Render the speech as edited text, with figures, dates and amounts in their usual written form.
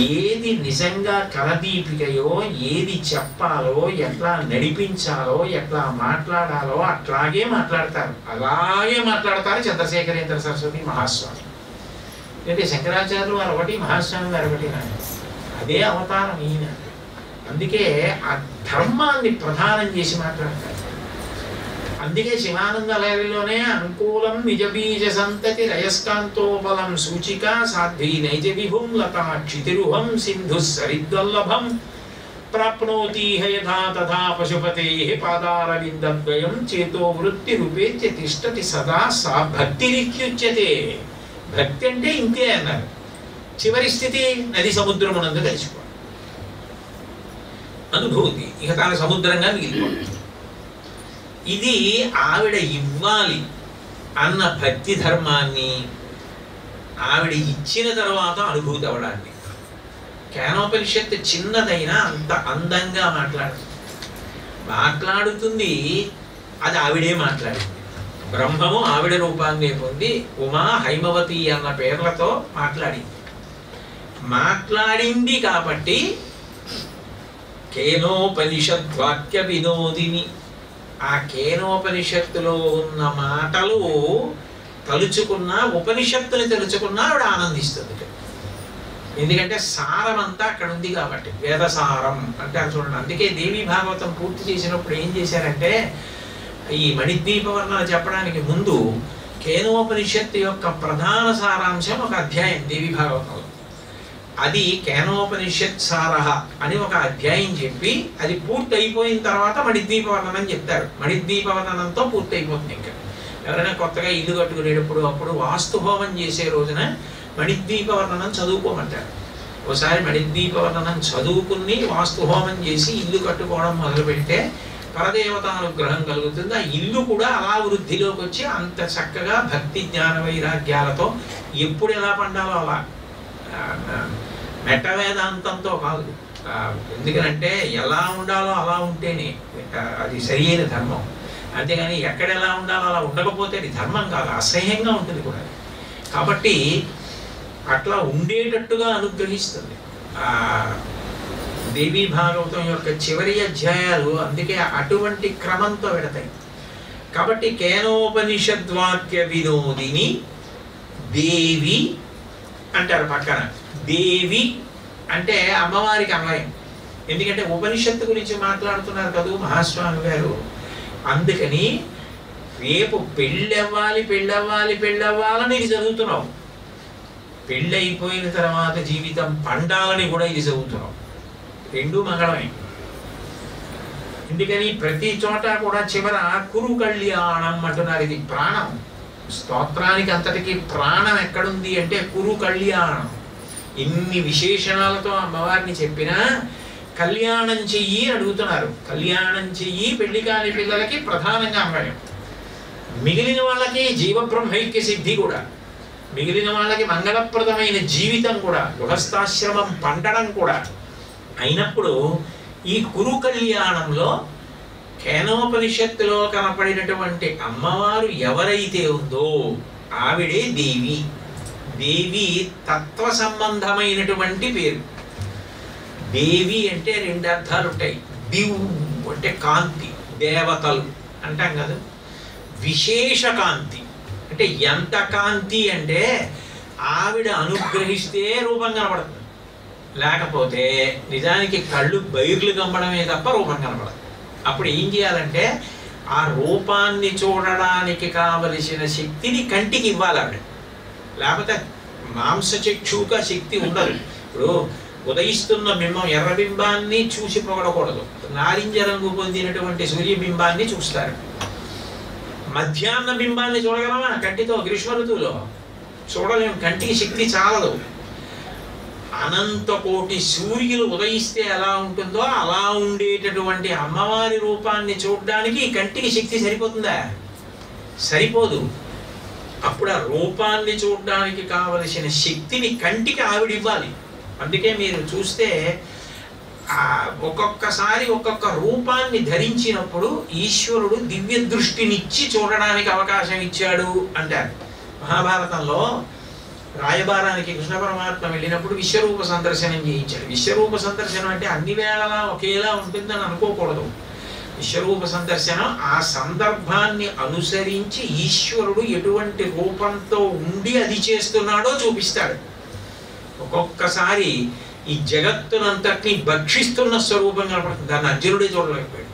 ఏది నిజంగా కలదీపికయో, ఏది చెప్పాలో, ఎట్లా నడిపించాలో, ఎట్లా మాట్లాడాలో అట్లాగే మాట్లాడతారు. అలాగే మాట్లాడతారు చంద్రశేఖరేంద్ర సరస్వతి మహాస్వామి. అంటే శంకరాచార్యులు వారు ఒకటి, మహాస్వామి వారు ఒకటి. అదే అవతారం ఈయన. అందుకే ఆ ధర్మాన్ని ప్రధానం చేసి మాట్లాడతారు. అందుకే శివానంద లహరిలోనే అనుకూలం నిజబీజ సంతతి రయస్కాంతోబలం సూచిక సాధ్వీ నైజ విభుం లతా క్షితిరుహం సింధు సరిద్వల్లభం ప్రాప్నోతి యథా తథా పశుపతే పాదారవిందద్వయం చేతో వృత్తి రూపేత్య తిష్టతి సదా సా భక్తిరిత్యుచ్యతే. భక్తి అంటే ఇంతే అన్నారు. చివరి స్థితి నది సముద్రమునందు కలిసిపోవాలి, అనుభూతి. ఇక తాను సముద్రంగా మిగిలిపోవాలి. ఇది ఆవిడ ఇవ్వాలి అన్న భక్తి ధర్మాన్ని ఆవిడ ఇచ్చిన తర్వాత అనుభూతి అవడాన్ని. కేనోపనిషత్తు చిన్నదైనా అంత అందంగా మాట్లాడుతుంది. అది ఆవిడే మాట్లాడింది. బ్రహ్మము ఆవిడ రూపాన్ని పొంది ఉమా హైమవతి అన్న పేర్లతో మాట్లాడింది కాబట్టి కేనోపనిషద్వాక్య వినోదిని. ఆ కేనోపనిషత్తులో ఉన్న మాటలు తలుచుకున్నా, ఉపనిషత్తుని తలుచుకున్నా ఆవిడ ఆనందిస్తుంది. ఎందుకంటే సారం అంతా అక్కడ ఉంది కాబట్టి. వేదసారం అంటే చూడండి. అందుకే దేవీ భాగవతం పూర్తి చేసినప్పుడు ఏం చేశారంటే, ఈ మణిద్వీపవర్ణన చెప్పడానికి ముందు కేనోపనిషత్తు యొక్క ప్రధాన సారాంశం ఒక అధ్యాయం దేవీ భాగవతంలో. అది కేనోపనిషత్ సారహ అని ఒక అధ్యాయం చెప్పి, అది పూర్తి అయిపోయిన తర్వాత మణిద్వీపవర్ణనం చెప్తారు. మణిద్వీపవర్ణనంతో పూర్తి అయిపోతుంది. ఇంకా ఎవరైనా కొత్తగా ఇల్లు కట్టుకునేటప్పుడు అప్పుడు వాస్తుహోమం చేసే రోజున మణిద్వీపవర్ణనం చదువుకోమంటారు. ఒకసారి మణిద్వీపవర్ణనం చదువుకుని వాస్తుహోమం చేసి ఇల్లు కట్టుకోవడం మొదలు పెడితే పరదేవతానుగ్రహం కలుగుతుంది. ఆ ఇల్లు కూడా అలా వృద్ధిలోకి వచ్చి అంత చక్కగా భక్తి జ్ఞాన వైరాగ్యాలతో ఎప్పుడు ఎలా పండాలో అలా, మెట్ట వేదాంతంతో కాదు. ఎందుకంటే ఎలా ఉండాలో అలా ఉంటేనే అది సరి అయిన ధర్మం. అంతేగాని ఎక్కడ ఎలా ఉండాలో అలా ఉండకపోతే అది ధర్మం కాదు, అసహ్యంగా ఉంటుంది కూడా. కాబట్టి అట్లా ఉండేటట్టుగా అనుగ్రహిస్తుంది దేవీ భాగవతం యొక్క చివరి అధ్యాయాలు. అందుకే అటువంటి క్రమంతో పెడతాయి. కాబట్టి కేనోపనిషద్వాక్య వినోదిని దేవి అంటారు పక్కన. దేవి అంటే అమ్మవారికి అన్వయం. ఎందుకంటే ఉపనిషత్తు గురించి మాట్లాడుతున్నారు కదా మహాస్వామి గారు. అందుకని రేపు పెళ్ళవ్వాలి ఇది చదువుతున్నావు. పెళ్ళైపోయిన తర్వాత జీవితం పండాలని కూడా ఇది చదువుతున్నావు. రెండు మంగళమే. ఎందుకని ప్రతి చోట కూడా చివర కురు కళ్యాణం అంటున్నారు. ఇది ప్రాణం. స్తోత్రానికి అంతటికి ప్రాణం ఎక్కడుంది అంటే కురు కళ్యాణం. ఇన్ని విశేషణాలతో అమ్మవారిని చెప్పినా కళ్యాణం చెయ్యి అడుగుతున్నారు. కళ్యాణం చెయ్యి పెళ్లి కాని పిల్లలకి ప్రధానంగా అన్వయం. మిగిలిన వాళ్ళకి జీవబ్రహ్మైక్య సిద్ధి కూడా, మిగిలిన వాళ్ళకి మంగళప్రదమైన జీవితం కూడా, గృహస్థాశ్రమం పండడం కూడా అయినప్పుడు ఈ కురు కళ్యాణంలో కేనోపనిషత్తులో కనపడినటువంటి అమ్మవారు ఎవరైతే ఉందో ఆవిడే దేవి. దేవి తత్వ సంబంధమైనటువంటి పేరు. దేవి అంటే రెండు అర్థాలు ఉంటాయి. దివ్ అంటే కాంతి, దేవతలు అంటాం కదా. విశేష కాంతి అంటే ఎంత కాంతి అంటే ఆవిడ అనుగ్రహిస్తే రూపం కనపడుతుంది. లేకపోతే నిజానికి కళ్ళు బైర్లు కమ్మడమే తప్ప రూపం కనపడదు. అప్పుడు ఏం చేయాలంటే ఆ రూపాన్ని చూడడానికి కావలసిన శక్తిని కంటికి ఇవ్వాలి ఆవిడ. లేకపోతే మాంసచక్షుక శక్తి ఉండదు. ఇప్పుడు ఉదయిస్తున్న బింబం ఎర్రబింబాన్ని చూసి పొగడకూడదు. నారింజ రంగు పొందినటువంటి సూర్యబింబాన్ని చూస్తారు. మధ్యాహ్న బింబాన్ని చూడగలమా కంటితో? గ్రీష్మ ఋతువులో చూడలేము, కంటికి శక్తి చాలదు. అనంత కోటి సూర్యులు ఉదయిస్తే ఎలా ఉంటుందో అలా ఉండేటటువంటి అమ్మవారి రూపాన్ని చూడడానికి కంటికి శక్తి సరిపోతుందా? సరిపోదు. అప్పుడు ఆ రూపాన్ని చూడడానికి కావలసిన శక్తిని కంటికి ఆవిడ ఇవ్వాలి. అందుకే మీరు చూస్తే ఒక్కొక్కసారి ఒక్కొక్క రూపాన్ని ధరించినప్పుడు ఈశ్వరుడు దివ్య దృష్టినిచ్చి చూడడానికి అవకాశం ఇచ్చాడు అంటారు. మహాభారతంలో రాయబారానికి కృష్ణ పరమాత్మ వెళ్ళినప్పుడు విశ్వరూప సందర్శనం చేయించాడు. విశ్వరూప సందర్శనం అంటే అన్ని వేళలా ఒకేలా ఉంటుందని అనుకోకూడదు. విశ్వరూప సందర్శనం ఆ సందర్భాన్ని అనుసరించి ఈశ్వరుడు ఎటువంటి రూపంతో ఉండి అది చేస్తున్నాడో చూపిస్తాడు. ఒక్కొక్కసారి ఈ జగత్తునంతటిని భక్షిస్తున్న స్వరూపం కనపడుతుంది. దాన్ని అర్జునుడే చూడలేకపోయాడు.